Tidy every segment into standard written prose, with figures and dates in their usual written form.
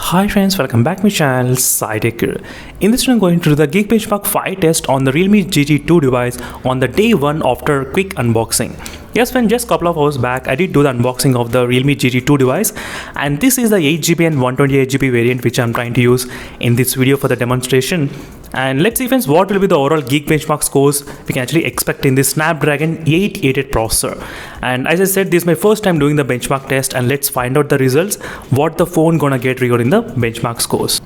Hi friends, welcome back to my channel SciTech. In this video I'm going to do the GeekBench Mark 5 test on the Realme GT 2 device on the day 1 after quick unboxing. Yes friends, just a couple of hours back I did do the unboxing of the Realme GT 2 device, and this is the 8GB and 128GB variant which I'm trying to use in this video for the demonstration. And let's see friends what will be the overall Geek benchmark scores we can actually expect in this Snapdragon 888 processor. And as I said, this is my first time doing the benchmark test, and let's find out the results, what the phone gonna get regarding the benchmark scores.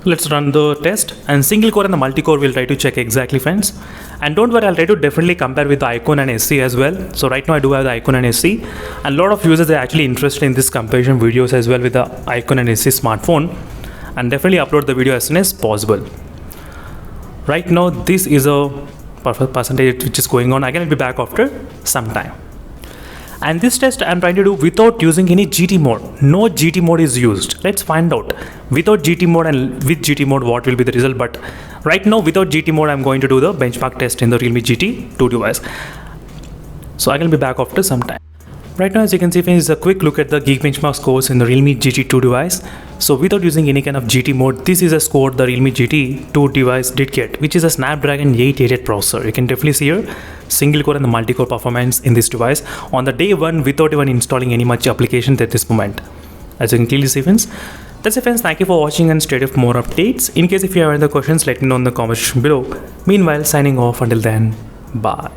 Let's run the test, and single core and the multi-core we'll try to check exactly friends. And don't worry, I'll try to definitely compare with the iQOO and SE as well. So right now I do have the iQOO and SE, and a lot of users are actually interested in this comparison videos as well with the iQOO and SE smartphone, and definitely upload the video as soon as possible. Right now this is a percentage which is going on. Again, I'll be back after some time. And this test I'm trying to do without using any GT mode. No GT mode is used. Let's find out without GT mode and with GT mode what will be the result. But right now without GT mode I'm going to do the benchmark test in the Realme GT 2 device. So I will be back after some time. Right now, as you can see, friends, is a quick look at the Geek benchmark scores in the Realme GT 2 device. So without using any kind of GT mode, this is a score the Realme GT 2 device did get, which is a Snapdragon 888 processor. You can definitely see here single core and the multi-core performance in this device on the day 1 without even installing any much applications at this moment. As you can clearly see friends. That's it friends, thank you for watching and stay tuned for more updates. In case if you have any other questions, let me know in the comment section below. Meanwhile, signing off until then, bye.